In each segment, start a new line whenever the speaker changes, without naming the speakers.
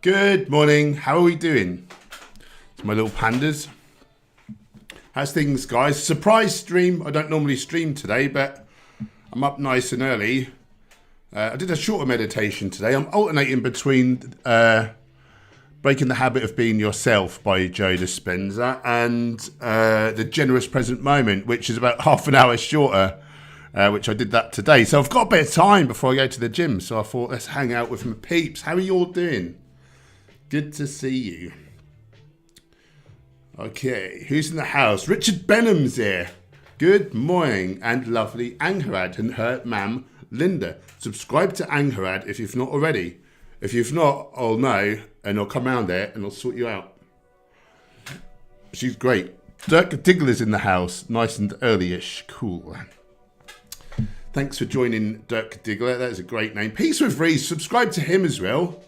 Good morning, how are we doing? It's my little pandas. How's things, guys? Surprise stream. I don't normally stream today, but I'm up nice and early. I did a shorter meditation today. I'm alternating between Breaking the Habit of Being Yourself by Joe Dispenza and The Generous Present Moment, which is about half an hour shorter, which I did that today. So I've got a bit of time before I go to the gym. So I thought, let's hang out with my peeps. How are you all doing? Good to see you. Okay, who's in the house? Richard Benham's here. Good morning, and lovely Angharad and her ma'am, Linda. Subscribe to Angharad if you've not already. If you've not, I'll know, and I'll come round there and I'll sort you out. She's great. Dirk Diggler's in the house, nice and early-ish. Cool. Thanks for joining Dirk Diggler. That is a great name. Peace with Reese. Subscribe to him as well.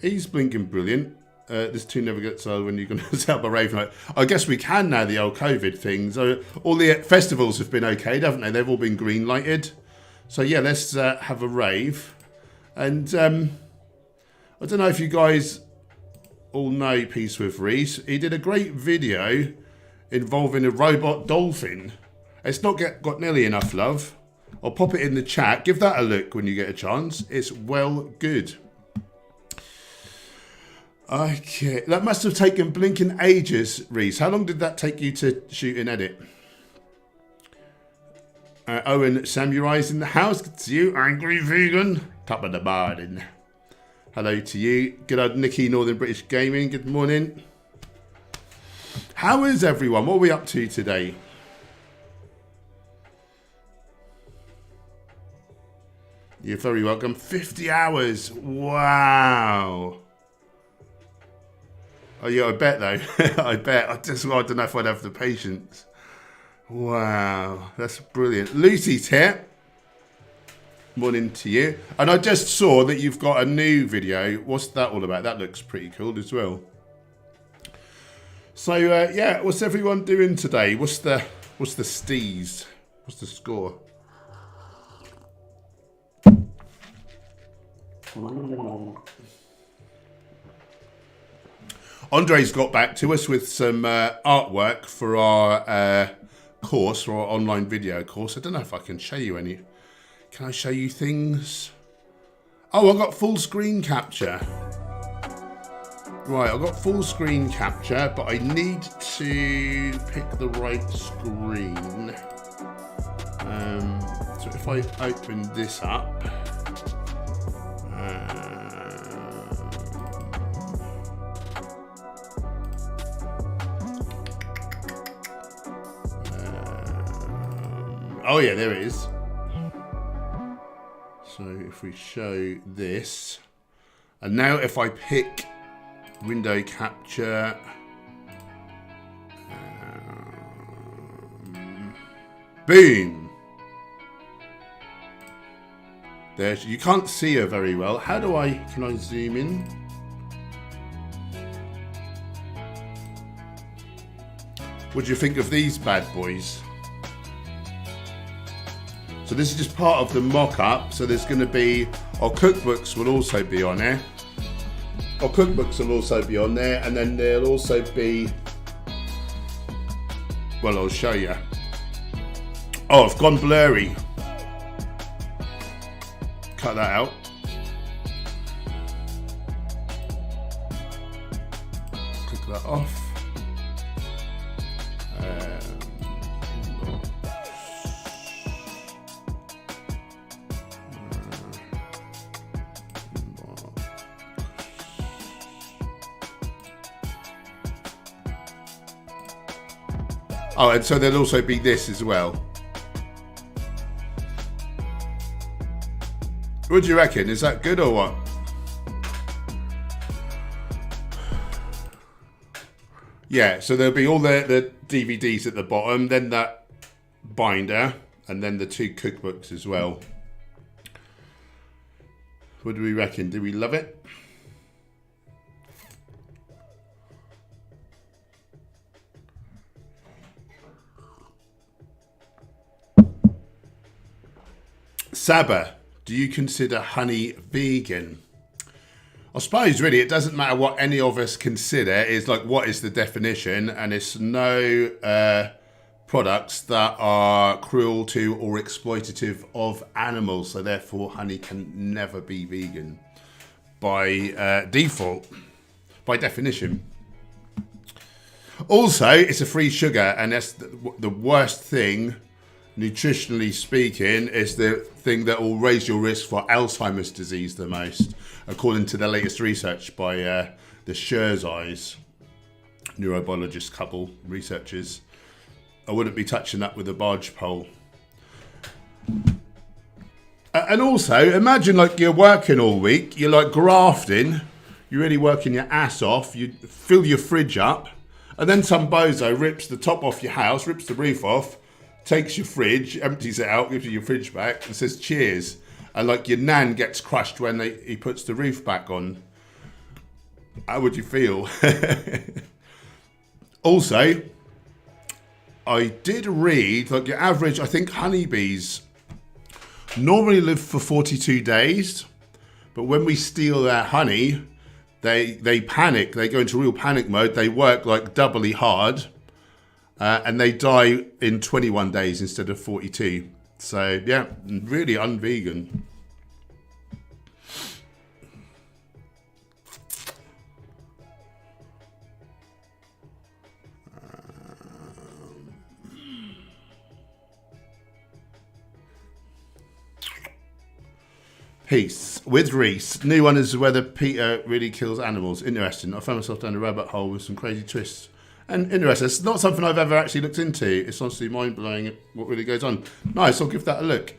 He's blinking brilliant. This tune never gets old when you're going to set up a rave night. I guess we can now, the old COVID things. All the festivals have been okay, haven't they? They've all been green lighted. So yeah, let's have a rave. And I don't know if you guys all know Peace with Reese. He did a great video involving a robot dolphin. It's not got nearly enough love. I'll pop it in the chat. Give that a look when you get a chance. It's well good. Okay, that must have taken blinking ages, Reese. How long did that take you to shoot and edit? Owen Samurai's in the house. Good to see you. Angry Vegan. Top of the morning. Hello to you. Good old Nicky, Northern British Gaming. Good morning. How is everyone? What are we up to today? You're very welcome. 50 hours. Wow. Oh yeah, I bet though. I bet. I don't know if I'd have the patience. Wow, that's brilliant. Lucy's here. Morning to you. And I just saw that you've got a new video. What's that all about? That looks pretty cool as well. So yeah, what's everyone doing today? What's the steez? What's the score? Andre's got back to us with some artwork for our course, for our online video course. I don't know if I can show you any. Can I show you things? Oh, I've got full screen capture. Right, I've got full screen capture, but I need to pick the right screen. So if I open this up. Oh yeah, there it is. So if we show this, and now if I pick window capture, boom. There, you can't see her very well. How do can I zoom in? What do you think of these bad boys? So this is just part of the mock-up. So there's going to be, our cookbooks will also be on there. Our cookbooks will also be on there. And then there'll also be, well, I'll show you. Oh, I've gone blurry. cut that out. Click that off. Oh, and so there'll also be this as well. What do you reckon? Is that good or what? Yeah, so there'll be all the DVDs at the bottom, then that binder, and then the 2 cookbooks as well. What do we reckon? Do we love it? Saba, do you consider honey vegan? I suppose really it doesn't matter what any of us consider. It's like, what is the definition? And it's no products that are cruel to or exploitative of animals. So therefore honey can never be vegan by default, by definition. Also, it's a free sugar, and that's the worst thing, nutritionally speaking, is the thing that will raise your risk for Alzheimer's disease the most, according to the latest research by the Scherzeyes neurobiologist couple researchers. I wouldn't be touching that with a barge pole. And also, imagine like you're working all week, you're like grafting, you're really working your ass off, you fill your fridge up, and then some bozo rips the top off your house, rips the roof off, takes your fridge, empties it out, gives you your fridge back, and says cheers. And like your nan gets crushed when he puts the roof back on. How would you feel? Also, I did read, like your average, I think honeybees normally live for 42 days. But when we steal their honey, they panic. They go into real panic mode. They work like doubly hard. And they die in 21 days instead of 42. So, yeah, really unvegan. Peace. With Reese. New one is whether Peter really kills animals. Interesting. I found myself down a rabbit hole with some crazy twists. And interesting. It's not something I've ever actually looked into. It's honestly mind-blowing what really goes on. Nice, I'll give that a look.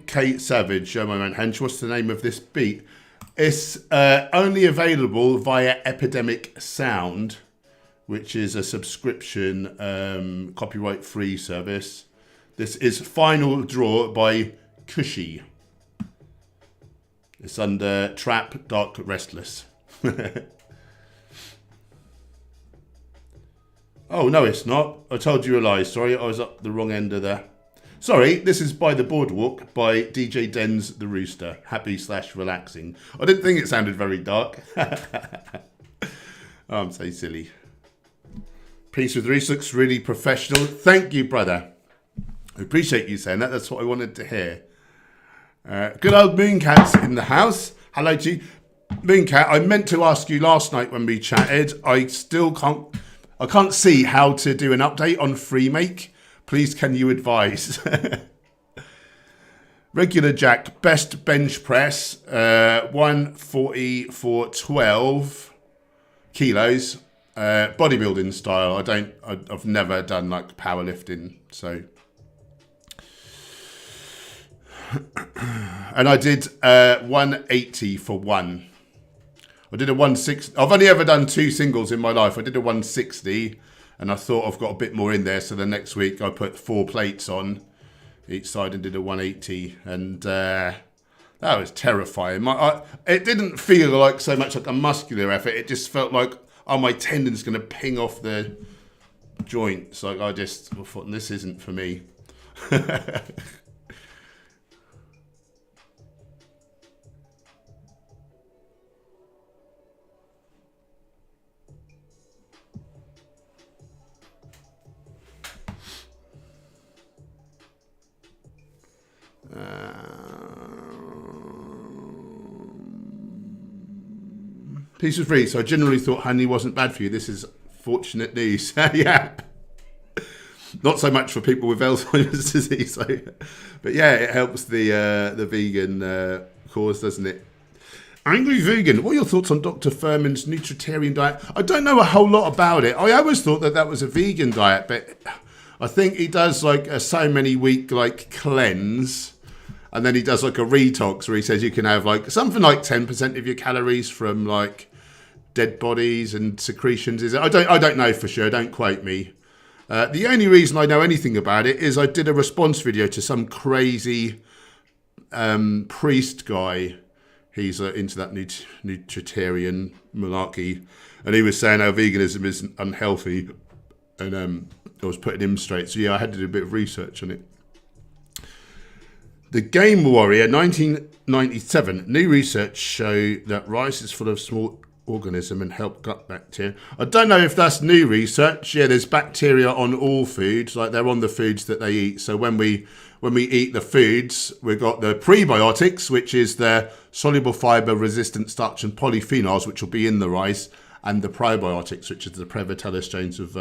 Kate Savage, my man Hench, what's the name of this beat? It's only available via Epidemic Sound, which is a subscription, copyright-free service. This is Final Draw by Cushy. It's under Trap Dark Restless. Oh, no, it's not. I told you a lie. Sorry, I was up the wrong end of the... Sorry, this is By the Boardwalk by DJ Den's The Rooster. Happy/relaxing. I didn't think it sounded very dark. Oh, I'm so silly. Peace with Reese looks really professional. Thank you, brother. I appreciate you saying that. That's what I wanted to hear. Good old Mooncat's in the house. Hello to you. Mooncat, I meant to ask you last night when we chatted. I still can't see how to do an update on FreeMake. Please, can you advise? Regular Jack, best bench press, 140 for 12 kilos, bodybuilding style. I've never done like powerlifting, so. And I did 180 for 1. I did a 160. I've only ever done 2 singles in my life. I did a 160, and I thought I've got a bit more in there. So the next week I put 4 plates on each side and did a 180, and that was terrifying. It didn't feel like so much like a muscular effort. It just felt like, oh, my tendon's going to ping off the joints. Like I thought, this isn't for me. Peace with Free. So I generally thought honey wasn't bad for you. This is fortunate news. Yeah. Not so much for people with Alzheimer's disease. So. But yeah, it helps the vegan cause, doesn't it? Angry Vegan, what are your thoughts on Dr. Furman's nutritarian diet? I don't know a whole lot about it. I always thought that was a vegan diet, but I think he does like a so many week like cleanse, and then he does like a detox where he says you can have like something like 10% of your calories from like dead bodies and secretions. Is it? I don't know for sure. Don't quote me. The only reason I know anything about it is I did a response video to some crazy priest guy. He's into that nutritarian malarkey, and he was saying how veganism is unhealthy, and I was putting him straight. So yeah, I had to do a bit of research on it. The Game Warrior, 1997. New research show that rice is full of small organism and help gut bacteria. I don't know if that's new research. Yeah, there's bacteria on all foods, like they're on the foods that they eat. So when we eat the foods, we've got the prebiotics, which is the soluble fiber, resistant starch and polyphenols, which will be in the rice, and the probiotics, which is the Prevotella strains of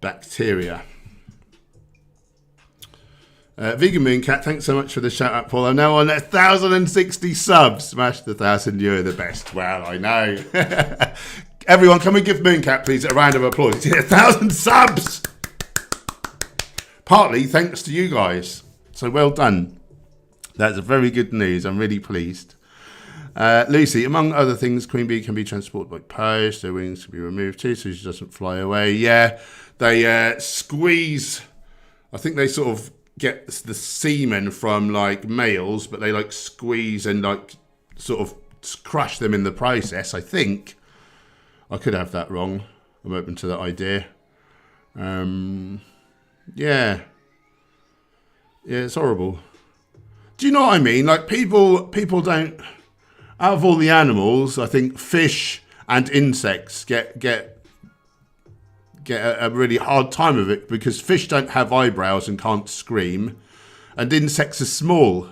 bacteria. Vegan Mooncat, thanks so much for the shout out, Paul. I'm now on 1,060 subs. Smash the 1,000, you're the best. Well, I know. Everyone, can we give Mooncat, please, a round of applause? He's hit 1,000 subs! Partly thanks to you guys. So well done. That's very good news. I'm really pleased. Lucy, among other things, queen bee can be transported by post. Their wings can be removed too, so she doesn't fly away. Yeah, they squeeze. I think they sort of get the semen from like males, but they like squeeze and like sort of crush them in the process. I think. I could have that wrong. I'm open to that idea. Yeah, it's horrible. Do you know what I mean? Like people don't. Out of all the animals, I think fish and insects get a really hard time of it, because fish don't have eyebrows and can't scream, and insects are small.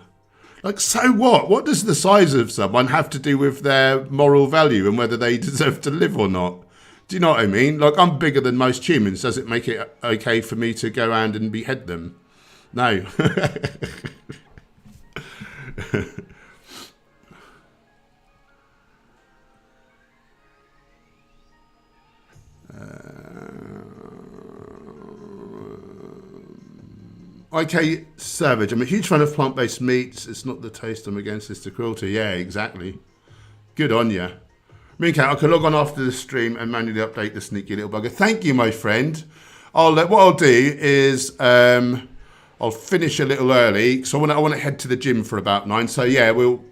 Like, so what? What does the size of someone have to do with their moral value and whether they deserve to live or not? Do you know what I mean? Like, I'm bigger than most humans. Does it make it okay for me to go around and behead them? No. IK Savage, I'm a huge fan of plant-based meats. It's not the taste I'm against, it's the cruelty. Yeah, exactly. Good on ya. Mooncat, I can log on after the stream and manually update the sneaky little bugger. Thank you, my friend. What I'll do is I'll finish a little early. So I want to head to the gym for about 9. So yeah, we'll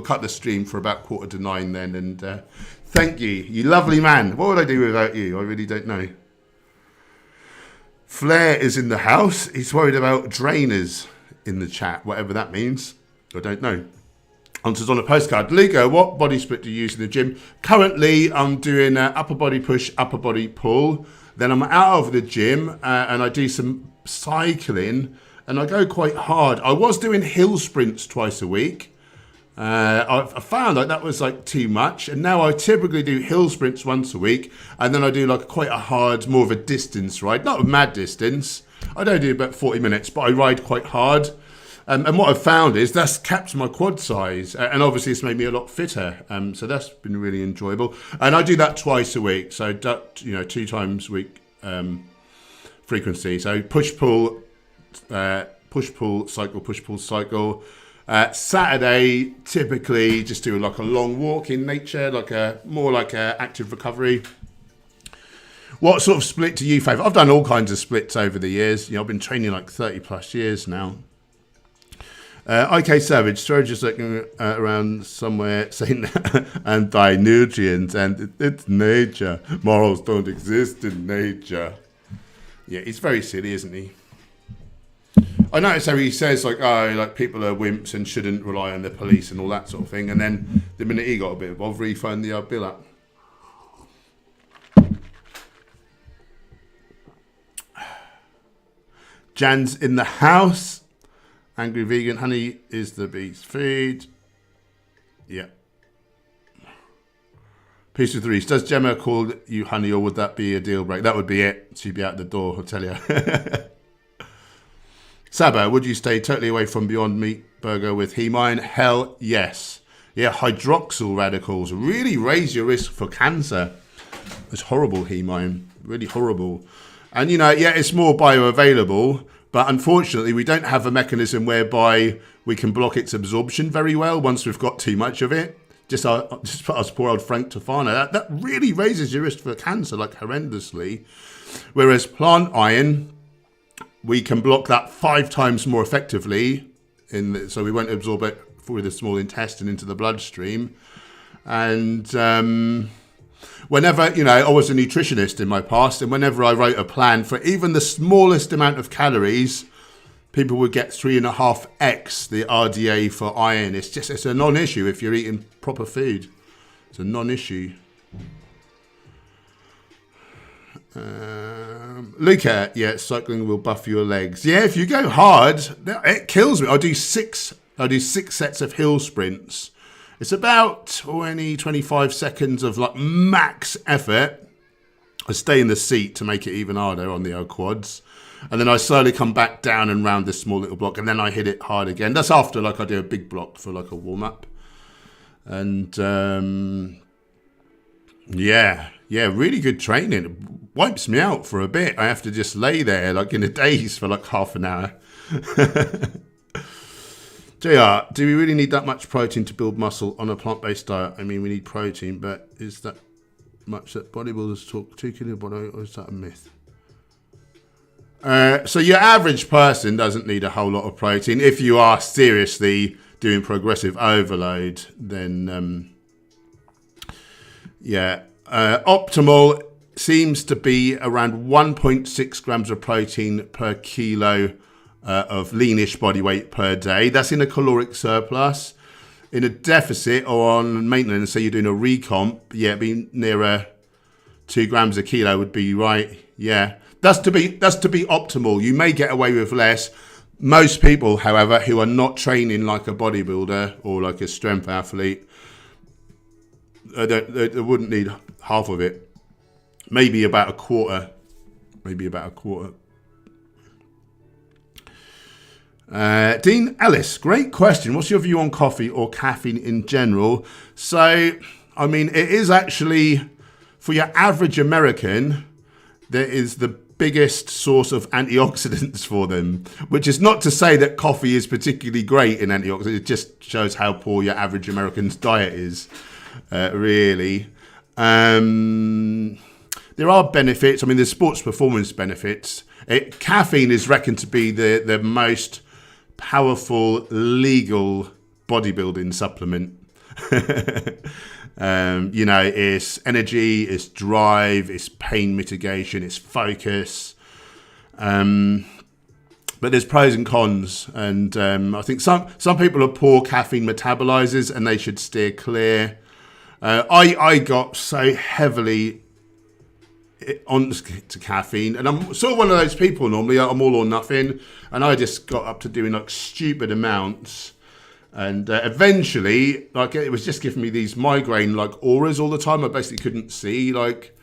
cut the stream for about 8:45 then. And thank you, you lovely man. What would I do without you? I really don't know. Flair is in the house. He's worried about drainers in the chat, whatever that means. I don't know. Answers on a postcard. Lugo, what body split do you use in the gym? Currently, I'm doing upper body push, upper body pull. Then I'm out of the gym and I do some cycling and I go quite hard. I was doing hill sprints twice a week. I found like that was like too much, and now I typically do hill sprints once a week, and then I do like quite a hard, more of a distance ride, not a mad distance. I don't do about 40 minutes, but I ride quite hard. And what I've found is that's capped my quad size, and obviously it's made me a lot fitter. So that's been really enjoyable. And I do that twice a week, so 2 times a week frequency. So push pull cycle, push pull cycle. Saturday, typically just do like a long walk in nature, more like a active recovery. What sort of split do you favour? I've done all kinds of splits over the years. I've been training like 30 plus years now. IK Savage, Storage is looking around somewhere saying anti-nutrients and it's nature. Morals don't exist in nature. Yeah, he's very silly, isn't he? I notice how he says like people are wimps and shouldn't rely on the police and all that sort of thing, and then the minute he got a bit of he phoned the bill up. Jan's in the house. Angry Vegan, honey is the bee's food. Yeah. Peace with Reese. Does Gemma call you honey, or would that be a deal break? That would be it. She'd be out the door, I'll tell you. Saba, would you stay totally away from Beyond Meat Burger with Hemine? Hell yes. Yeah, hydroxyl radicals really raise your risk for cancer. It's horrible, Hemine. Really horrible. And, you know, yeah, it's more bioavailable, but unfortunately we don't have a mechanism whereby we can block its absorption very well once we've got too much of it. Just us poor old Frank Tofano. That really raises your risk for cancer, like horrendously. Whereas plant iron, we can block that 5 times more effectively, so we won't absorb it through the small intestine into the bloodstream. And whenever, you know, I was a nutritionist in my past, and whenever I wrote a plan for even the smallest amount of calories, people would get 3.5x the RDA for iron. It's a non-issue if you're eating proper food. It's a non-issue. Luca, yeah, cycling will buff your legs. Yeah, if you go hard, it kills me. I do six sets of hill sprints. It's about 20-25 seconds of like max effort. I stay in the seat to make it even harder on the old quads. And then I slowly come back down and round this small little block, and then I hit it hard again. That's after like I do a big block for like a warm-up. And yeah, really good training. It wipes me out for a bit. I have to just lay there like in a daze for like half an hour. JR, do we really need that much protein to build muscle on a plant-based diet? I mean, we need protein, but is that much that bodybuilders talk 2 kilo body, or is that a myth? So your average person doesn't need a whole lot of protein. If you are seriously doing progressive overload, then yeah. Optimal seems to be around 1.6 grams of protein per kilo of leanish body weight per day. That's in a caloric surplus. In a deficit or on maintenance, say you're doing a recomp, yeah, being nearer 2 grams a kilo would be right. Yeah, that's to be optimal. You may get away with less. Most people, however, who are not training like a bodybuilder or like a strength athlete, they wouldn't need half of it. Maybe about a quarter. Dean Ellis, great question. What's your view on coffee or caffeine in general? So, I mean, it is actually, for your average American, there is the biggest source of antioxidants for them, which is not to say that coffee is particularly great in antioxidants. It just shows how poor your average American's diet is, really. There are benefits. I mean, there's sports performance benefits. Caffeine is reckoned to be the most powerful legal bodybuilding supplement. You know, it's energy, it's drive, it's pain mitigation, it's focus. But there's pros and cons, and I think some people are poor caffeine metabolizers and they should steer clear. I got so heavily on to caffeine, and I'm sort of one of those people normally. I'm all or nothing, and I just got up to doing like stupid amounts, and eventually, like, it was just giving me these migraine like auras all the time. I basically couldn't see like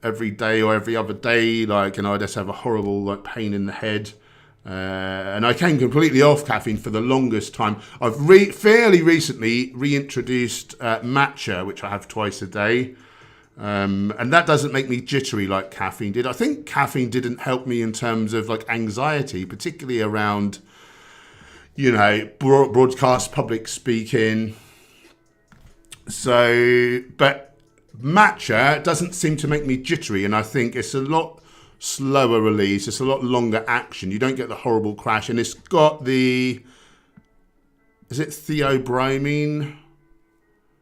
every day or every other day, like, and I just have a horrible like pain in the head. And I came completely off caffeine for the longest time. I've fairly recently reintroduced matcha, which I have twice a day. And that doesn't make me jittery like caffeine did. I think caffeine didn't help me in terms of like anxiety, particularly around, you know, broadcast public speaking. So, but matcha doesn't seem to make me jittery, and I think it's a lot slower release. It's a lot longer action. You don't get the horrible crash, and it's got the, is it theobromine?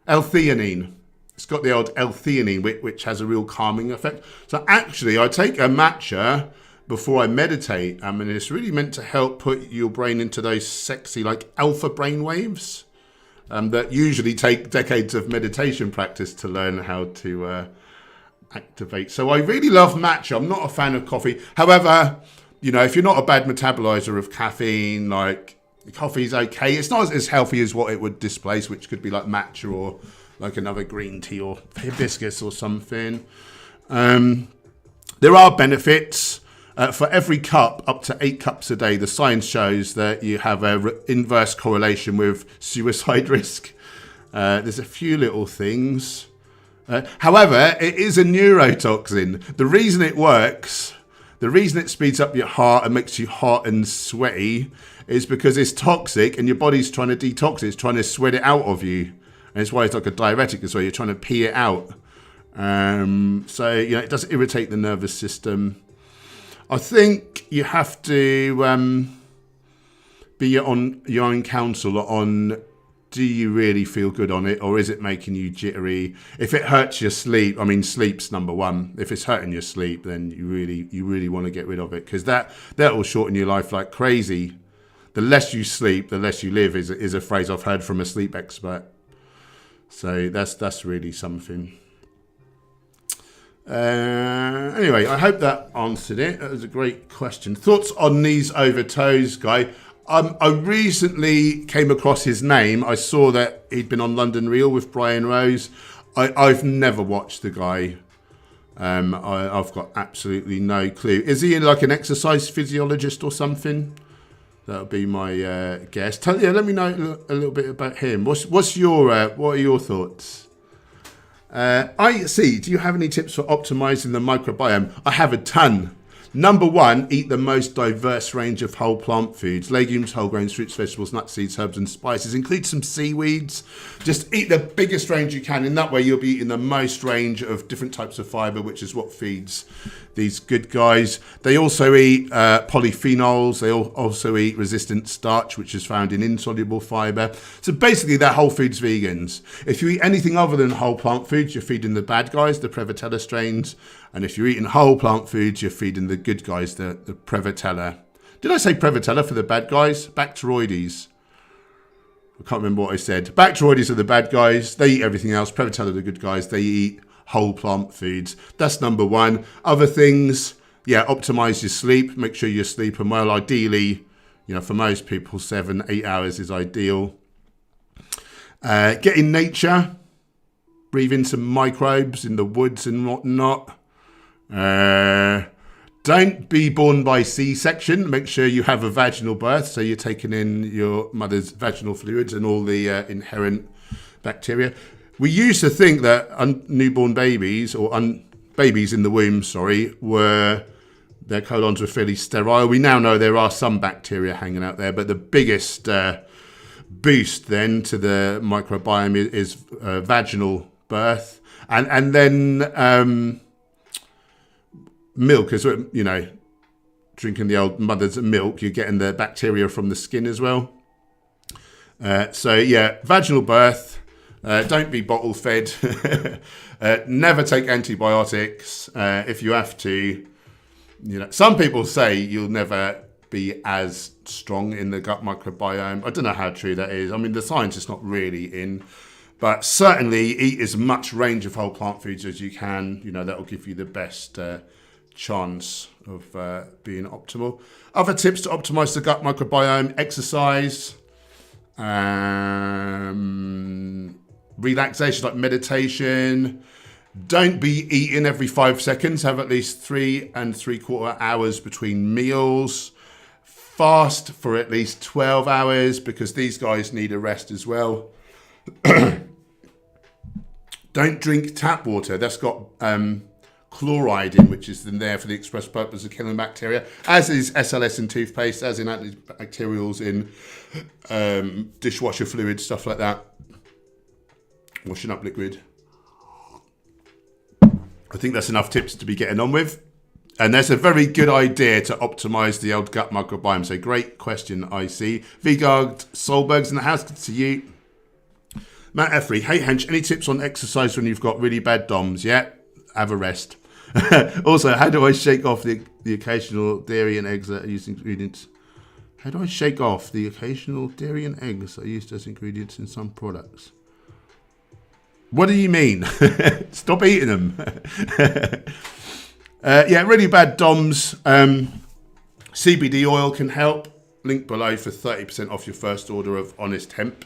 L-theanine. It's got the old L-theanine, which has a real calming effect. So actually, I take a matcha before I meditate, and it's really meant to help put your brain into those sexy, like, alpha brain waves that usually take decades of meditation practice to learn how to activate. So I really love matcha. I'm not a fan of coffee. However, you know, if you're not a bad metabolizer of caffeine, like, coffee's okay. It's not as healthy as what it would displace, which could be like matcha or like another green tea or hibiscus or something. There are benefits. For every cup, up to 8 cups a day, the science shows that you have an inverse correlation with suicide risk. There's a few little things. However, it is a neurotoxin. The reason it works, the reason it speeds up your heart and makes you hot and sweaty is because it's toxic and your body's trying to detox it. It's trying to sweat it out of you. And it's why it's like a diuretic as well. You're trying to pee it out. So, it does irritate the nervous system. I think you have to be on your own counsel on, do you really feel good on it, or is it making you jittery? If it hurts your sleep, sleep's number one. If it's hurting your sleep, then you really want to get rid of it, because that will shorten your life like crazy. The less you sleep, the less you live is a phrase I've heard from a sleep expert. So that's really something. Anyway, I hope that answered it. That was a great question. Thoughts on knees over toes, guy? I recently came across his name. I saw that he'd been on London Real with Brian Rose. I've never watched the guy. I've got absolutely no clue. Is he like an exercise physiologist or something? That would be my guess. Let me know a little bit about him. What are your thoughts? I see. Do you have any tips for optimizing the microbiome? I have a ton. Number one, eat the most diverse range of whole plant foods. Legumes, whole grains, fruits, vegetables, nuts, seeds, herbs and spices. Include some seaweeds. Just eat the biggest range you can. In that way, you'll be eating the most range of different types of fibre, which is what feeds these good guys. They also eat polyphenols. They also eat resistant starch, which is found in insoluble fibre. So basically, they're whole foods vegans. If you eat anything other than whole plant foods, you're feeding the bad guys, the Prevotella strains. And if you're eating whole plant foods, you're feeding the good guys, the Prevotella. Did I say Prevotella for the bad guys? Bacteroides. I can't remember what I said. Bacteroides are the bad guys. They eat everything else. Prevotella are the good guys. They eat whole plant foods. That's number one. Other things, optimize your sleep. Make sure you're sleeping well. Ideally, for most people, 7-8 hours is ideal. Get in nature. Breathe in some microbes in the woods and whatnot. Don't be born by C-section. Make sure you have a vaginal birth, so you're taking in your mother's vaginal fluids and all the inherent bacteria. We used to think that newborn babies, or babies in the womb, their colons were fairly sterile. We now know there are some bacteria hanging out there, but the biggest boost then to the microbiome is vaginal birth, and then milk, as well, drinking the old mother's milk, you're getting the bacteria from the skin as well. Vaginal birth. Don't be bottle fed. Never take antibiotics if you have to. Some people say you'll never be as strong in the gut microbiome. I don't know how true that is. The science is not really in. But certainly eat as much range of whole plant foods as you can. That will give you the best chance of being optimal. Other tips to optimize the gut microbiome: exercise, relaxation like meditation. Don't be eating every 5 seconds. Have at least 3 3/4 hours between meals. Fast for at least 12 hours because these guys need a rest as well. Don't drink tap water. That's got chloride in, which is in there for the express purpose of killing bacteria, as is SLS in toothpaste, as in antibacterials in dishwasher fluid, stuff like that. Washing up liquid. I think that's enough tips to be getting on with. And that's a very good idea to optimize the old gut microbiome. So great question, I see. Vigard Solberg's in the house. Good to see you. Matt Effrey. Hey, Hench, any tips on exercise when you've got really bad DOMs? Yeah, have a rest. Also, how do I shake off the occasional dairy and eggs that are used as ingredients? How do I shake off the occasional dairy and eggs that are used as ingredients in some products? What do you mean? Stop eating them. Really bad DOMs. CBD oil can help. Link below for 30% off your first order of Honest Hemp.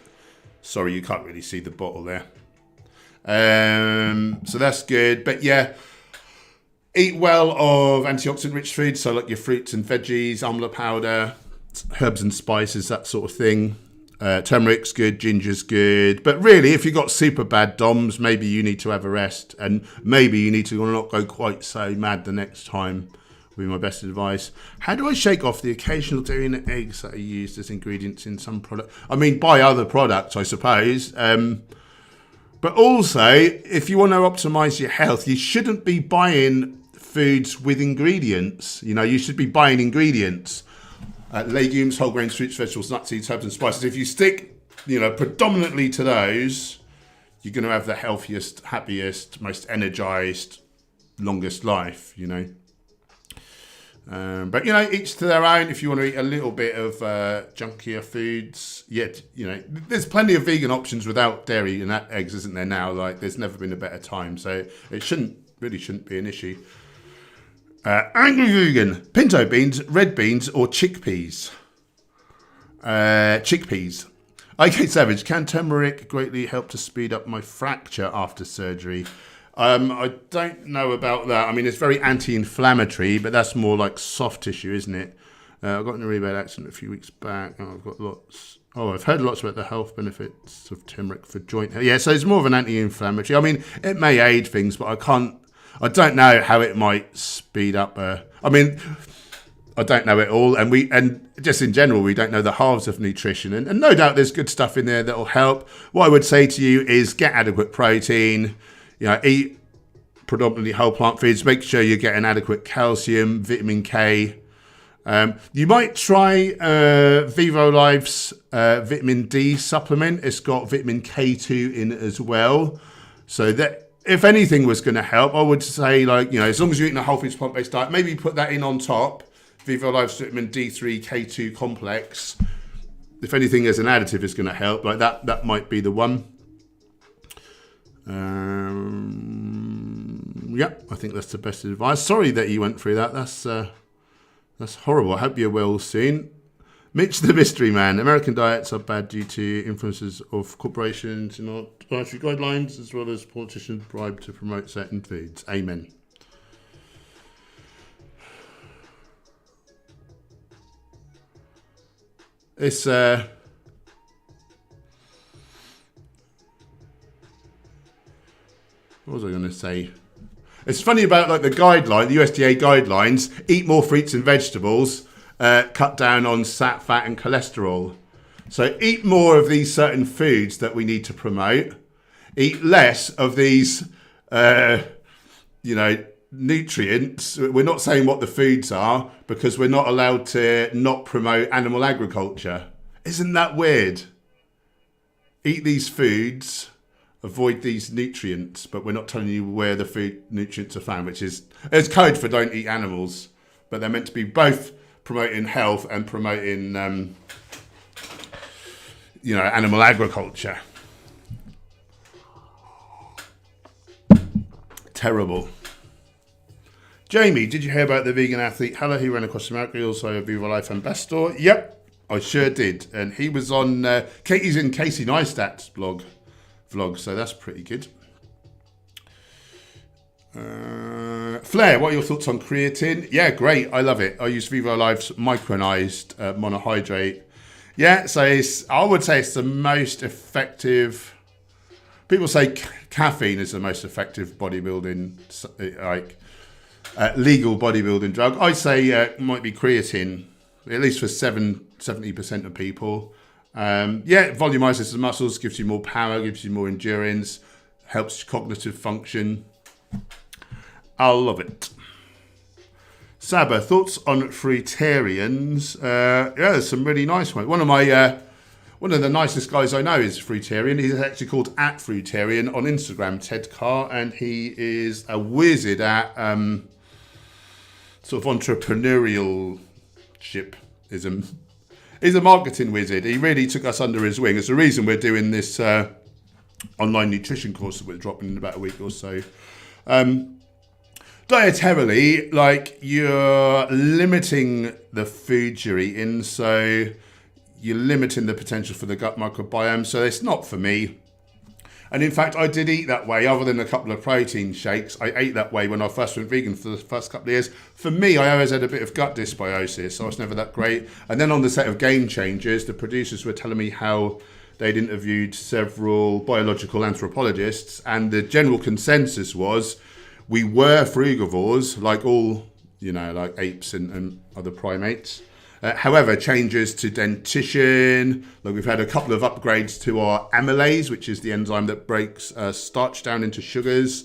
Sorry, you can't really see the bottle there. So that's good. But yeah, eat well of antioxidant-rich foods, so like your fruits and veggies, amla powder, herbs and spices, that sort of thing. Turmeric's good, ginger's good. But really, if you've got super bad DOMs, maybe you need to have a rest, and maybe you need to not go quite so mad the next time, would be my best advice. How do I shake off the occasional dairy and eggs that are used as ingredients in some product? I mean, buy other products, I suppose. But also, if you want to optimize your health, you shouldn't be buying foods with ingredients. You know, you should be buying ingredients. Legumes, whole grains, fruits, vegetables, nuts, seeds, herbs and spices. If you stick, predominantly to those, you're going to have the healthiest, happiest, most energized, longest life, But, each to their own. If you want to eat a little bit of junkier foods, yet, there's plenty of vegan options without dairy and eggs, isn't there now? Like, there's never been a better time. So it shouldn't be an issue. Angry vegan, pinto beans, red beans, or chickpeas? Chickpeas. Okay, Savage, can turmeric greatly help to speed up my fracture after surgery? I don't know about that. I mean, it's very anti-inflammatory, but that's more like soft tissue, isn't it? I got in a really bad accident a few weeks back. I've heard lots about the health benefits of turmeric for joint health. Yeah, so it's more of an anti-inflammatory. I mean, it may aid things, but I don't know how it might speed up. I don't know it all, and just in general, we don't know the halves of nutrition, and no doubt there's good stuff in there that will help. What I would say to you is get adequate protein. Eat predominantly whole plant foods. Make sure you're getting adequate calcium, vitamin K. You might try Vivo Life's vitamin D supplement. It's got vitamin K2 in it as well, so that. If anything was going to help, I would say, as long as you're eating a whole foods plant-based diet, maybe put that in on top. Vivo Life's vitamin D3 K2 complex. If anything as an additive is going to help, like that might be the one. I think that's the best advice. Sorry that you went through that. That's horrible. I hope you're well soon. Mitch the Mystery Man. American diets are bad due to influences of corporations in our dietary guidelines, as well as politicians bribed to promote certain foods. Amen. It's what was I going to say? It's funny about the guideline, the USDA guidelines. Eat more fruits and vegetables. Cut down on fat and cholesterol. So eat more of these certain foods that we need to promote. Eat less of these, nutrients. We're not saying what the foods are because we're not allowed to not promote animal agriculture. Isn't that weird? Eat these foods, avoid these nutrients, but we're not telling you where the food nutrients are found, which is, it's code for don't eat animals, but they're meant to be both promoting health and promoting, animal agriculture. Terrible. Jamie, did you hear about the vegan athlete Hella who ran across America, also a Viva Life ambassador? Yep, I sure did. And he was on, he's in Casey Neistat's vlog, so that's pretty good. Flair, what are your thoughts on creatine? Yeah, great. I love it. I use Vivo Life's micronized monohydrate. Yeah, so I would say it's the most effective. People say caffeine is the most effective bodybuilding, legal bodybuilding drug. I say it might be creatine, at least for 70% of people. It volumizes the muscles, gives you more power, gives you more endurance, helps cognitive function. I love it. Saba, thoughts on fruitarians? There's some really nice ones. One of the nicest guys I know is fruitarian. He's actually called @fruitarian on Instagram, Ted Carr, and he is a wizard at sort of entrepreneurship. He's a marketing wizard. He really took us under his wing. It's the reason we're doing this online nutrition course that we're dropping in about a week or so. Dietarily, you're limiting the food you're eating, so you're limiting the potential for the gut microbiome, so it's not for me. And in fact, I did eat that way, other than a couple of protein shakes. I ate that way when I first went vegan for the first couple of years. For me, I always had a bit of gut dysbiosis, so I was never that great. And then on the set of Game Changers, the producers were telling me how they'd interviewed several biological anthropologists, and the general consensus was we were frugivores, like all, like apes and other primates. However, changes to dentition, like we've had a couple of upgrades to our amylase, which is the enzyme that breaks starch down into sugars.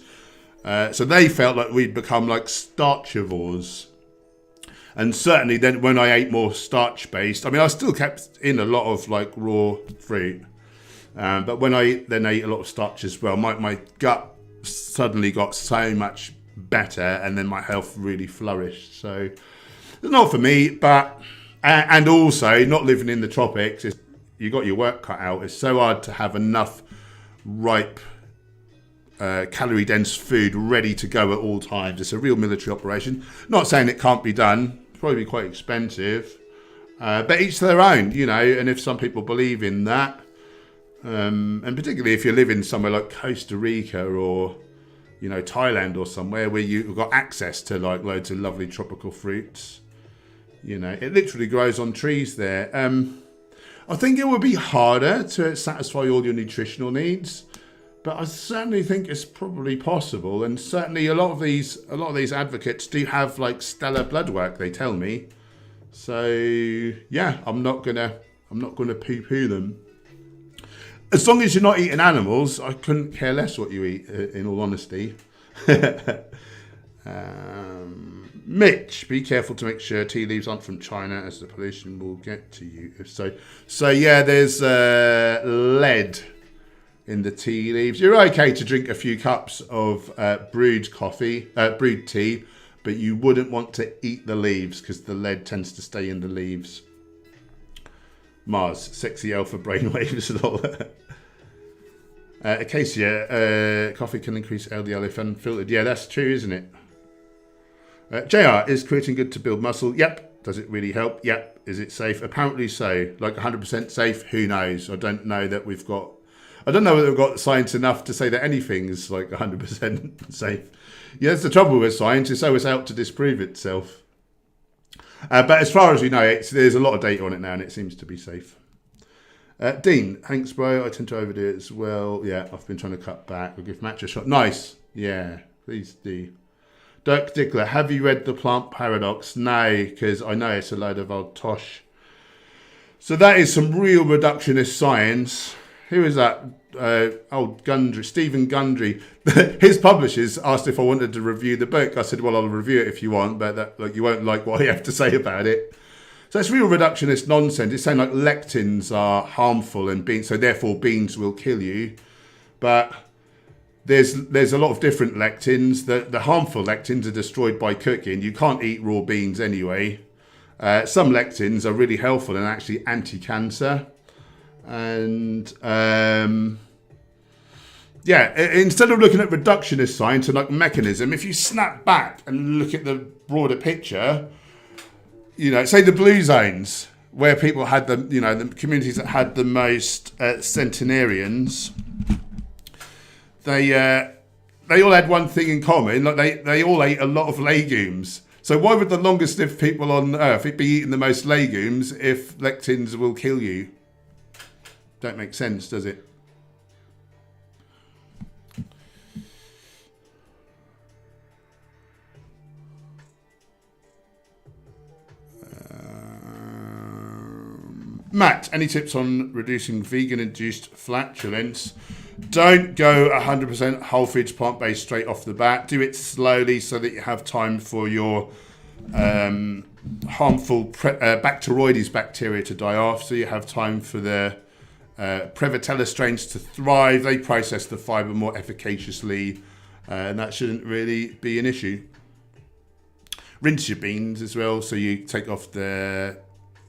So they felt like we'd become like starchivores. And certainly then when I ate more starch-based, I still kept in a lot of like raw fruit. But when I then ate a lot of starch as well, my gut suddenly got so much better, and then my health really flourished. So it's not for me, but... And also, not living in the tropics, you got your work cut out. It's so hard to have enough ripe, calorie-dense food ready to go at all times. It's a real military operation. Not saying it can't be done. It's probably quite expensive. But each to their own, and if some people believe in that, and particularly if you live in somewhere like Costa Rica or, Thailand or somewhere where you've got access to like loads of lovely tropical fruits. It literally grows on trees there. I think it would be harder to satisfy all your nutritional needs, but I certainly think it's probably possible. And certainly a lot of these advocates do have like stellar blood work, they tell me. So yeah, I'm not gonna poo-poo them. As long as you're not eating animals, I couldn't care less what you eat. In all honesty. Mitch, be careful to make sure tea leaves aren't from China, as the pollution will get to you. If so. So yeah, there's lead in the tea leaves. You're okay to drink a few cups of brewed tea, but you wouldn't want to eat the leaves because the lead tends to stay in the leaves. Mars, sexy alpha brainwaves and all that. Acacia, coffee can increase LDL if unfiltered. Yeah, that's true, isn't it? JR, is creatine good to build muscle? Yep. Does it really help? Yep. Is it safe? Apparently so. Like 100% safe? Who knows? I don't know whether we've got science enough to say that anything is like 100% safe. Yeah, that's the trouble with science. It's always out to disprove itself. But as far as we know, there's a lot of data on it now, and it seems to be safe. Dean, thanks, bro. I tend to overdo it as well. Yeah, I've been trying to cut back. I'll give Match a shot. Nice. Yeah, please do. Dirk Dickler, have you read The Plant Paradox? No, because I know it's a load of old tosh. So that is some real reductionist science. Who is that? Gundry, Stephen Gundry. His publishers asked if I wanted to review the book. I said, well, I'll review it if you want, but you won't like what I have to say about it. So it's real reductionist nonsense. It's saying like lectins are harmful and so therefore beans will kill you. But there's a lot of different lectins. The harmful lectins are destroyed by cooking. You can't eat raw beans anyway. Some lectins are really helpful and actually anti-cancer. And instead of looking at reductionist science and like mechanism, if you snap back and look at the broader picture, say the blue zones where people had the communities that had the most centenarians, they all had one thing in common, like they all ate a lot of legumes. So why would the longest lived people on earth be eating the most legumes if lectins will kill you? Don't make sense, does it? Matt, any tips on reducing vegan-induced flatulence? Don't go 100% whole foods plant-based straight off the bat. Do it slowly so that you have time for your harmful Bacteroides bacteria to die off, so you have time for the Prevotella strains to thrive. They process the fibre more efficaciously, and that shouldn't really be an issue. Rinse your beans as well, so you take off the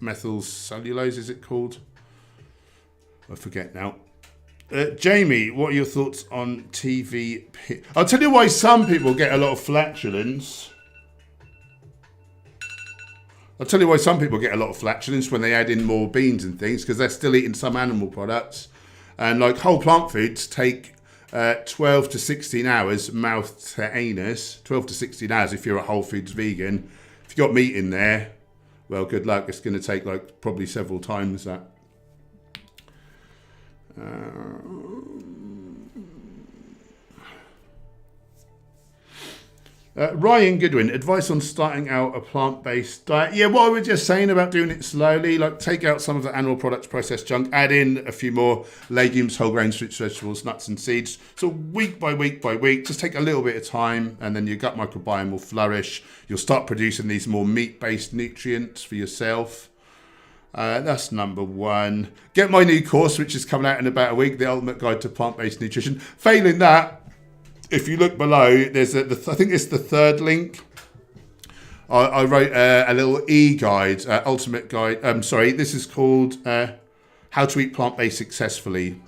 methyl cellulose, is it called? I forget now. Jamie, what are your thoughts on TV? I'll tell you why some people get a lot of flatulence. When they add in more beans and things, because they're still eating some animal products. And like whole plant foods take 12 to 16 hours mouth to anus. 12 to 16 hours if you're a whole foods vegan. If you've got meat in there, well, good luck. It's going to take like probably several times that. Ryan Goodwin, advice on starting out a plant-based diet. Yeah, what I was just saying about doing it slowly, like take out some of the animal products, processed junk, add in a few more legumes, whole grains, fruits, vegetables, nuts and seeds. So week by week by week, just take a little bit of time and then your gut microbiome will flourish. You'll start producing these more meat-based nutrients for yourself. That's number one. Get my new course, which is coming out in about a week, The Ultimate Guide to Plant-Based Nutrition. Failing that, if you look below, there's I think it's the third link. I wrote a little e-guide, ultimate guide. This is called How to Eat Plant-Based Successfully.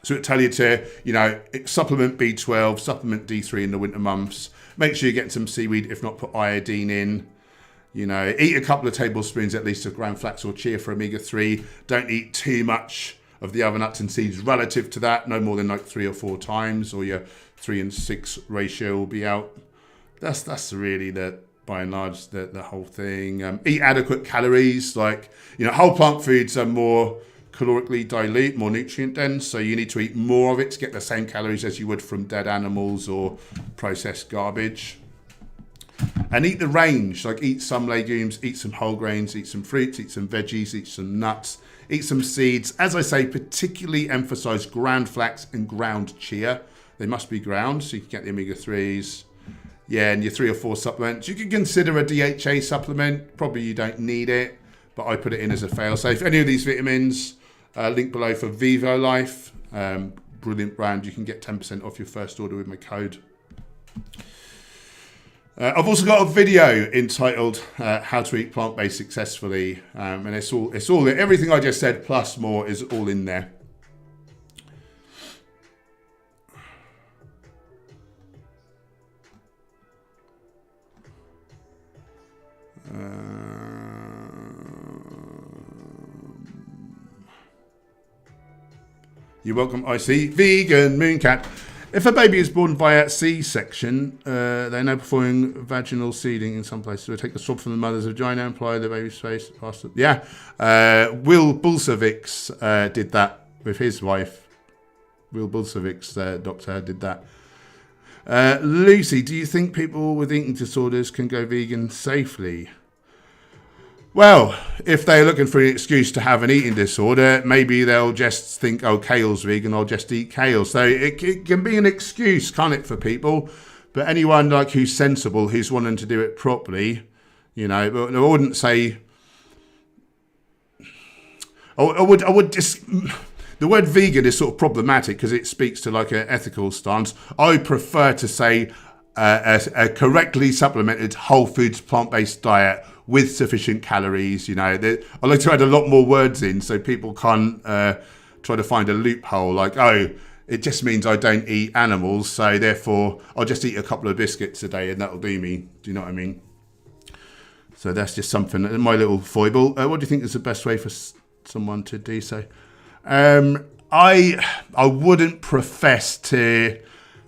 So it'll tell you to, supplement B12, supplement D3 in the winter months. Make sure you're getting some seaweed, if not put iodine in. Eat a couple of tablespoons at least of ground flax or chia for omega-3. Don't eat too much of the other nuts and seeds relative to that, no more than like 3 or 4 times, or your 3-6 ratio will be out. That's really by and large the whole thing. Eat adequate calories, whole plant foods are more calorically dilute, more nutrient dense, so you need to eat more of it to get the same calories as you would from dead animals or processed garbage. And eat the range, eat some legumes, eat some whole grains, eat some fruits, eat some veggies, eat some nuts, eat some seeds. As I say, particularly emphasize ground flax and ground chia. They must be ground, so you can get the omega-3s. Yeah, and your 3 or 4 supplements. You can consider a DHA supplement. Probably you don't need it, but I put it in as a fail-safe. Any of these vitamins, link below for Vivo Life. Brilliant brand. You can get 10% off your first order with my code. I've also got a video entitled How to Eat Plant-Based Successfully. And it's all everything I just said plus more is all in there. You're welcome. I see. Vegan Mooncat. If a baby is born via C-section, they're now performing vaginal seeding in some places. So take a swab from the mother's vagina, apply the baby's face. Yeah. Will Bulcevics did that with his wife. Will Bulcevics, doctor, did that. Lucy, do you think people with eating disorders can go vegan safely? Well, if they're looking for an excuse to have an eating disorder, maybe they'll just think, oh, kale's vegan, I'll just eat kale. So it can be an excuse, can't it, for people? But anyone who's sensible, who's wanting to do it properly, but I wouldn't say... I would just... The word vegan is sort of problematic because it speaks to an ethical stance. I prefer to say a correctly supplemented whole foods plant-based diet with sufficient calories. I like to add a lot more words in so people can't try to find a loophole it just means I don't eat animals, so therefore I'll just eat a couple of biscuits a day and that'll do me. Do you know what I mean? So that's just something, my little foible. What do you think is the best way for someone to do so? I wouldn't profess to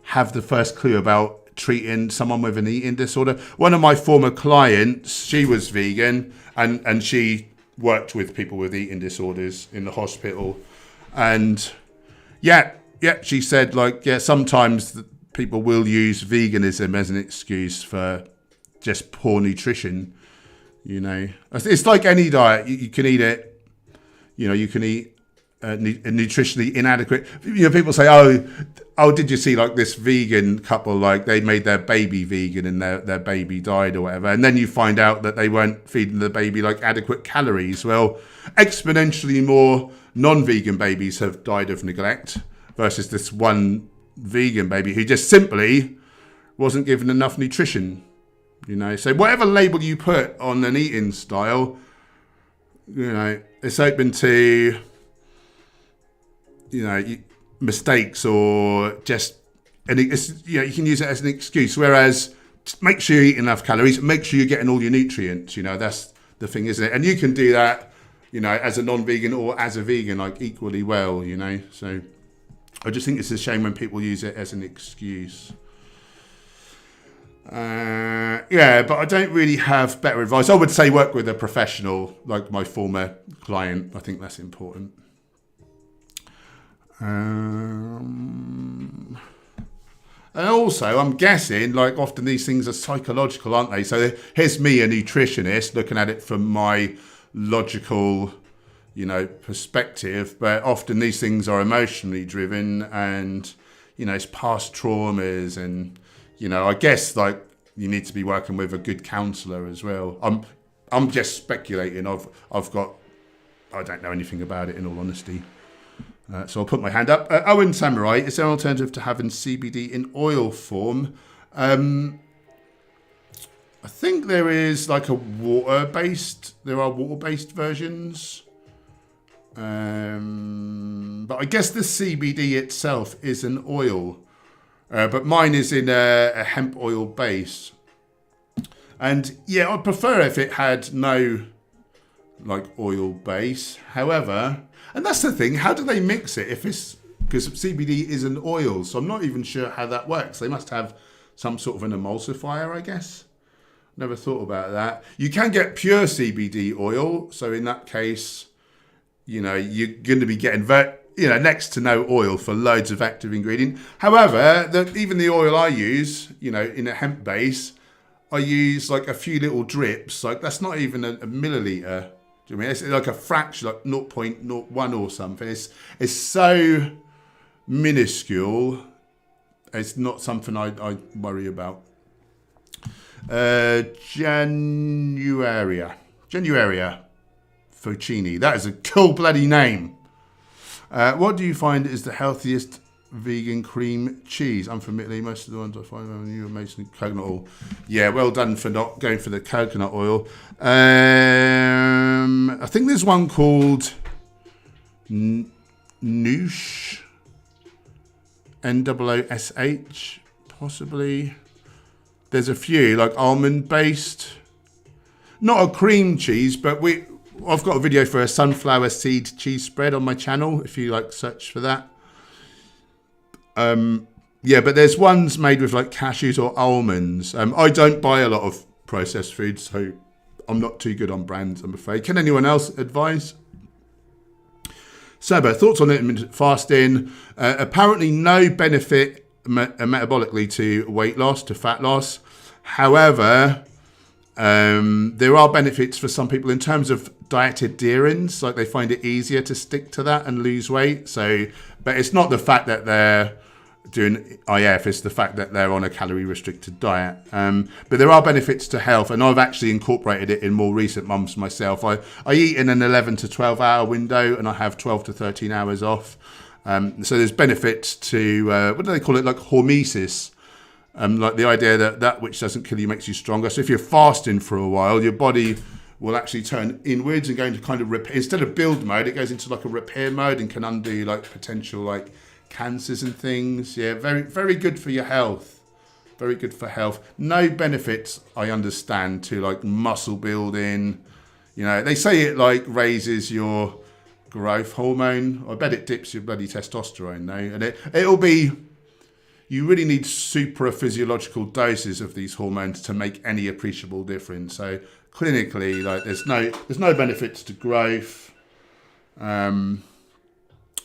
have the first clue about treating someone with an eating disorder. One of my former clients, she was vegan and she worked with people with eating disorders in the hospital. And she said sometimes people will use veganism as an excuse for just poor nutrition. It's like any diet. You can eat it. You can eat nutritionally inadequate. People say, oh, did you see this vegan couple, they made their baby vegan and their baby died or whatever, and then you find out that they weren't feeding the baby adequate calories. Well, exponentially more non-vegan babies have died of neglect versus this one vegan baby who just simply wasn't given enough nutrition. So whatever label you put on an eating style, it's open to mistakes or just, and you can use it as an excuse. Whereas, make sure you eat enough calories, make sure you're getting all your nutrients. That's the thing, isn't it? And you can do that, as a non-vegan or as a vegan, equally well. So I just think it's a shame when people use it as an excuse. Yeah, but I don't really have better advice. I would say work with a professional, like my former client. I think that's important. And also, I'm guessing, like, often these things are psychological, aren't they? So here's me, a nutritionist, looking at it from my logical, perspective. But often these things are emotionally driven, and, it's past traumas, and, I guess, like, you need to be working with a good counsellor as well. I'm just speculating. I don't know anything about it, in all honesty. So I'll put my hand up. Owen Samurai, is there an alternative to having CBD in oil form? I think there is like there are water-based versions. But I guess the CBD itself is an oil. But mine is in a hemp oil base. And yeah, I'd prefer if it had no oil base. However, and that's the thing, how do they mix it because CBD is an oil, so I'm not even sure how that works. They must have some sort of an emulsifier, I guess. Never thought about that. You can get pure CBD oil, so in that case, you're going to be getting next to no oil for loads of active ingredient. However, even the oil I use, in a hemp base, I use like a few little drips. Like that's not even a milliliter. Do you know what I mean? It's like a fraction, like 0.01 or something. It's so minuscule. It's not something I worry about. Januaria Focini. That is a cool bloody name. What do you find is the healthiest vegan cream cheese? Unfamiliar. Most of the ones I find are new, amazing coconut oil. Yeah, well done for not going for the coconut oil. I think there's one called Noosh, Noosh, possibly. There's a few like almond based, not a cream cheese, but I've got a video for a sunflower seed cheese spread on my channel if you search for that. Yeah, but there's ones made with like cashews or almonds. I don't buy a lot of processed food, so I'm not too good on brands, I'm afraid. Can anyone else advise? Seba, thoughts on intermittent fasting? Apparently no benefit metabolically to weight loss, to fat loss. However, there are benefits for some people in terms of diet adherence, like they find it easier to stick to that and lose weight. But it's not the fact that they're doing IF, it's the fact that they're on a calorie restricted diet. But there are benefits to health, and I've actually incorporated it in more recent months myself. I eat in an 11 to 12 hour window, and I have 12 to 13 hours off. So there's benefits to, what do they call it, like hormesis. Like the idea that which doesn't kill you makes you stronger. So if you're fasting for a while, your body will actually turn inwards and go into kind of repair. Instead of build mode, it goes into like a repair mode and can undo like potential like cancers and things. Yeah, very, very good for your health. Very good for health. No benefits, I understand, to like muscle building. They say it like raises your growth hormone. I bet it dips your bloody testosterone though. And it'll be, you really need super physiological doses of these hormones to make any appreciable difference. So clinically, like there's no benefits to growth.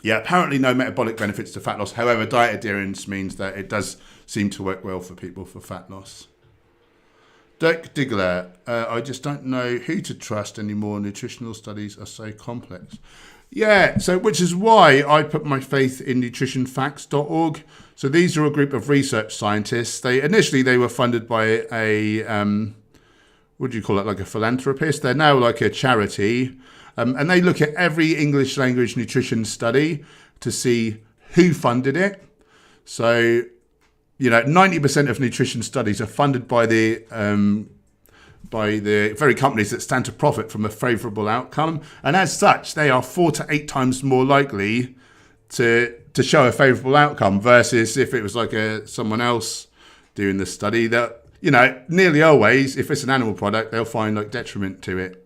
Yeah, apparently no metabolic benefits to fat loss. However, diet adherence means that it does seem to work well for people for fat loss. Dirk Diggler, I just don't know who to trust anymore. Nutritional studies are so complex. Yeah, so which is why I put my faith in nutritionfacts.org. So these are a group of research scientists. They were funded by a, what do you call it, like a philanthropist. They're now like a charity. And they look at every English language nutrition study to see who funded it. So, 90% of nutrition studies are funded by the very companies that stand to profit from a favourable outcome. And as such, they are 4 to 8 times more likely to show a favourable outcome versus if it was like someone else doing the study that, nearly always, if it's an animal product, they'll find like detriment to it.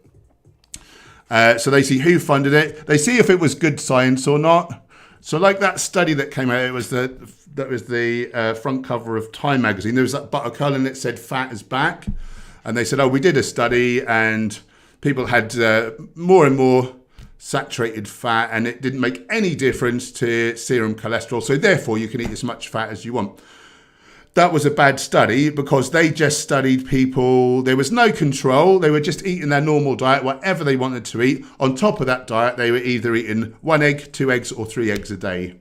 So they see who funded it. They see if it was good science or not. So like that study that came out, that was the front cover of Time magazine. There was that butter colour that said fat is back. And they said, oh, we did a study and people had more and more saturated fat and it didn't make any difference to serum cholesterol. So therefore you can eat as much fat as you want. That was a bad study because they just studied people. There was no control. They were just eating their normal diet, whatever they wanted to eat. On top of that diet, they were either eating 1 egg, 2 eggs, or 3 eggs a day.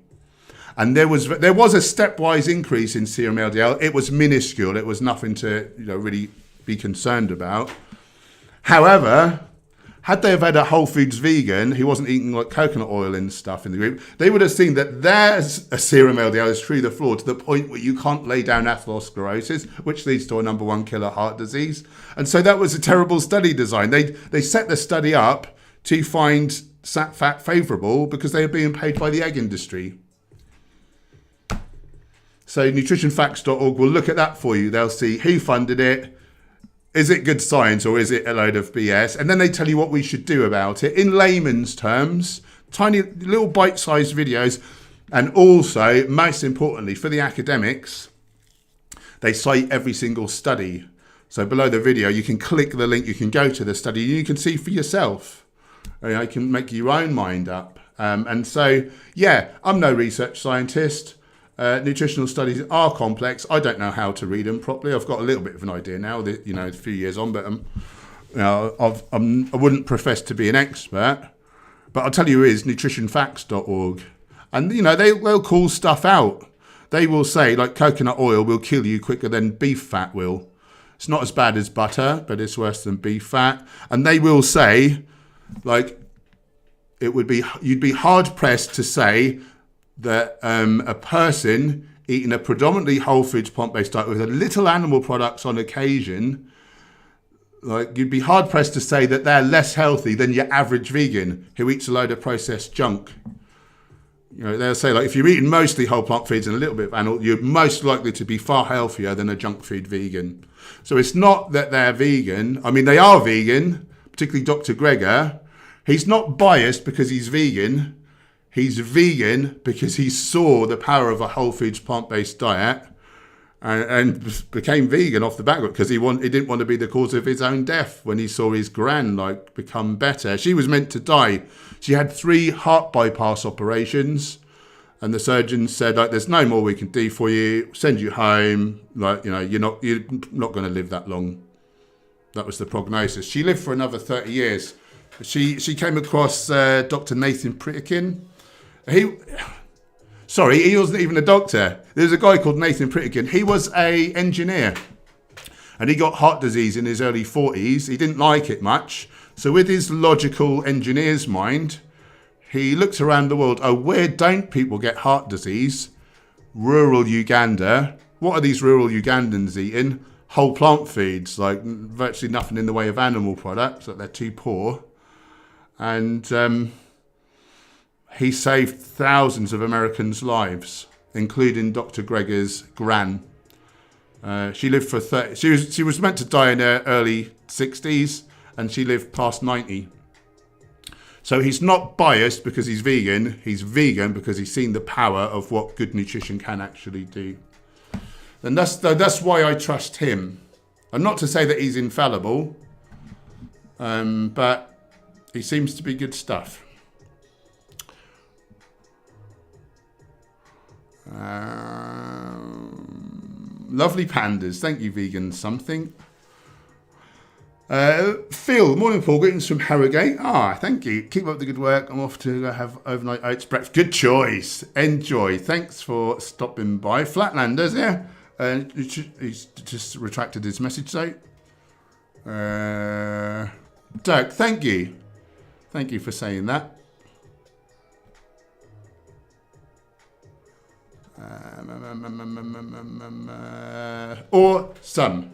And there was a stepwise increase in serum LDL. It was minuscule. It was nothing to really be concerned about. However, had they have had a whole foods vegan who wasn't eating like coconut oil and stuff in the group, they would have seen that their serum LDL is through the floor to the point where you can't lay down atherosclerosis, which leads to a number 1 killer, heart disease. And so that was a terrible study design. They set the study up to find sat fat favourable because they were being paid by the egg industry. So nutritionfacts.org will look at that for you. They'll see who funded it. Is it good science or is it a load of BS? And then they tell you what we should do about it in layman's terms, tiny little bite-sized videos. And also, most importantly, for the academics, they cite every single study. So below the video, you can click the link, you can go to the study, and you can see for yourself. You can make your own mind up. And so, yeah, I'm no research scientist. Nutritional studies are complex. I don't know how to read them properly. I've got a little bit of an idea now, a few years on, but I wouldn't profess to be an expert. But I'll tell you who is nutritionfacts.org. And, they'll call stuff out. They will say, like, coconut oil will kill you quicker than beef fat will. It's not as bad as butter, but it's worse than beef fat. And they will say, like, you'd be hard-pressed to say that a person eating a predominantly whole foods plant-based diet with a little animal products on occasion, like you'd be hard-pressed to say that they're less healthy than your average vegan who eats a load of processed junk. They'll say, like, if you're eating mostly whole plant foods and a little bit of animal, you're most likely to be far healthier than a junk food vegan. So it's not that they're vegan. I mean, they are vegan, particularly Dr. Greger. He's not biased because he's vegan. He's vegan because he saw the power of a whole foods plant-based diet and became vegan off the back of it because he didn't want to be the cause of his own death when he saw his gran become better. She was meant to die. She had 3 heart bypass operations and the surgeon said, like, there's no more we can do for you, send you home, you're not going to live that long. That was the prognosis. She lived for another 30 years. She came across Dr. Nathan Pritikin. He wasn't even a doctor. There's a guy called Nathan Pritikin. He was an engineer and he got heart disease in his early 40s. He didn't like it much. So with his logical engineer's mind, he looked around the world. Oh, where don't people get heart disease? Rural Uganda. What are these rural Ugandans eating? Whole plant foods, like virtually nothing in the way of animal products, like they're too poor. And he saved thousands of Americans' lives, including Dr. Greger's gran. She lived for 30. She was meant to die in her early 60s, and she lived past 90. So he's not biased because he's vegan. He's vegan because he's seen the power of what good nutrition can actually do. And that's why I trust him. And not to say that he's infallible, but he seems to be good stuff. Lovely pandas. Thank you, vegan something. Phil, morning Paul, greetings from Harrogate. Thank you. Keep up the good work. I'm off to have overnight oats breakfast. Good choice. Enjoy. Thanks for stopping by. Flatlanders, yeah. He's just retracted his message, so. Doug, thank you. Thank you for saying that. Or some.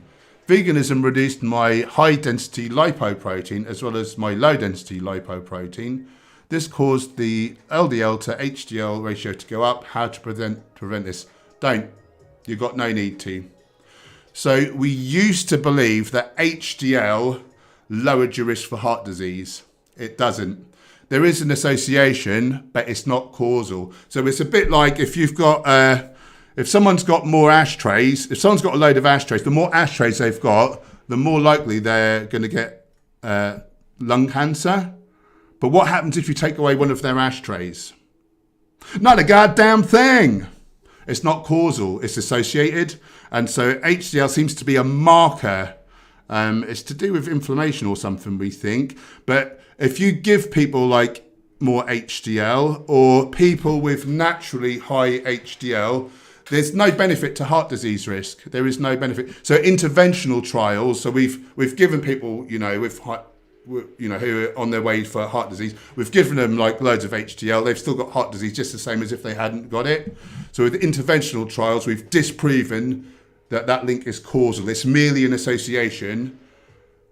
Veganism reduced my high-density lipoprotein as well as my low-density lipoprotein. This caused the LDL to HDL ratio to go up. How to prevent this? Don't. You've got no need to. So we used to believe that HDL lowered your risk for heart disease. It doesn't. there is an association, but it's not causal. So it's a bit like if you've got, if someone's got more ashtrays, if someone's got a load of ashtrays, the more ashtrays they've got, the more likely they're going to get lung cancer. But what happens if you take away one of their ashtrays? Not a goddamn thing. It's not causal, it's associated. And so HDL seems to be a marker. It's to do with inflammation or something, we think. But if you give people like more HDL or people with naturally high HDL, there's no benefit to heart disease risk. There is no benefit. So interventional trials. So we've given people, you know, who are on their way for heart disease. We've given them like loads of HDL. They've still got heart disease just the same as if they hadn't got it. So with interventional trials, we've disproven that link is causal. It's merely an association,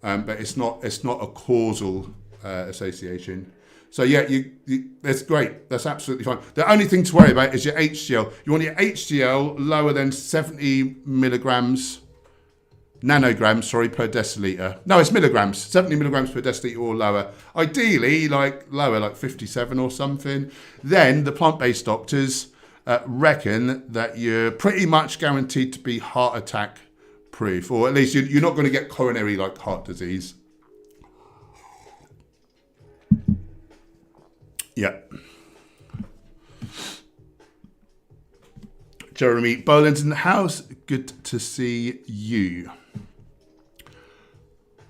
but it's not a causal association. So yeah, that's great. That's absolutely fine. The only thing to worry about is your HDL. You want your HDL lower than 70 nanograms per deciliter. No, it's milligrams. 70 milligrams per deciliter or lower. Ideally, like lower, like 57 or something. Then the plant-based doctors reckon that you're pretty much guaranteed to be heart attack proof, or at least you're not going to get coronary like heart disease. Yeah. Jeremy Boland's in the house. Good to see you.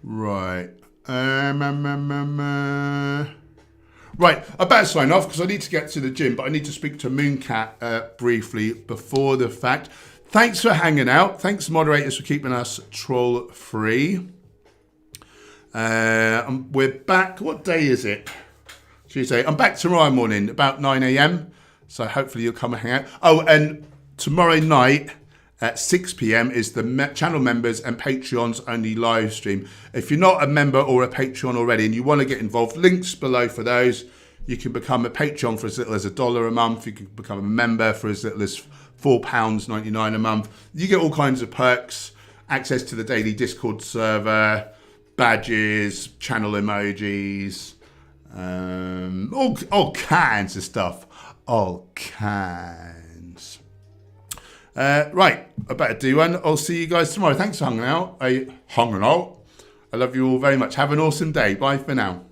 Right. Right, I better sign off because I need to get to the gym, but I need to speak to Mooncat briefly before the fact. Thanks for hanging out. Thanks, moderators, for keeping us troll-free. We're back. What day is it? Tuesday. I'm back tomorrow morning, about 9 a.m. So hopefully you'll come and hang out. Oh, and tomorrow night at 6 p.m. is the channel members and Patreons only live stream. If you're not a member or a Patreon already and you want to get involved, links below for those. You can become a Patreon for as little as $1 a month. You can become a member for as little as £4.99 a month. You get all kinds of perks, access to the daily Discord server, badges, channel emojis, all kinds of stuff. All kinds. Right, I better do one. I'll see you guys tomorrow. Thanks for hanging out. I love you all very much. Have an awesome day. Bye for now.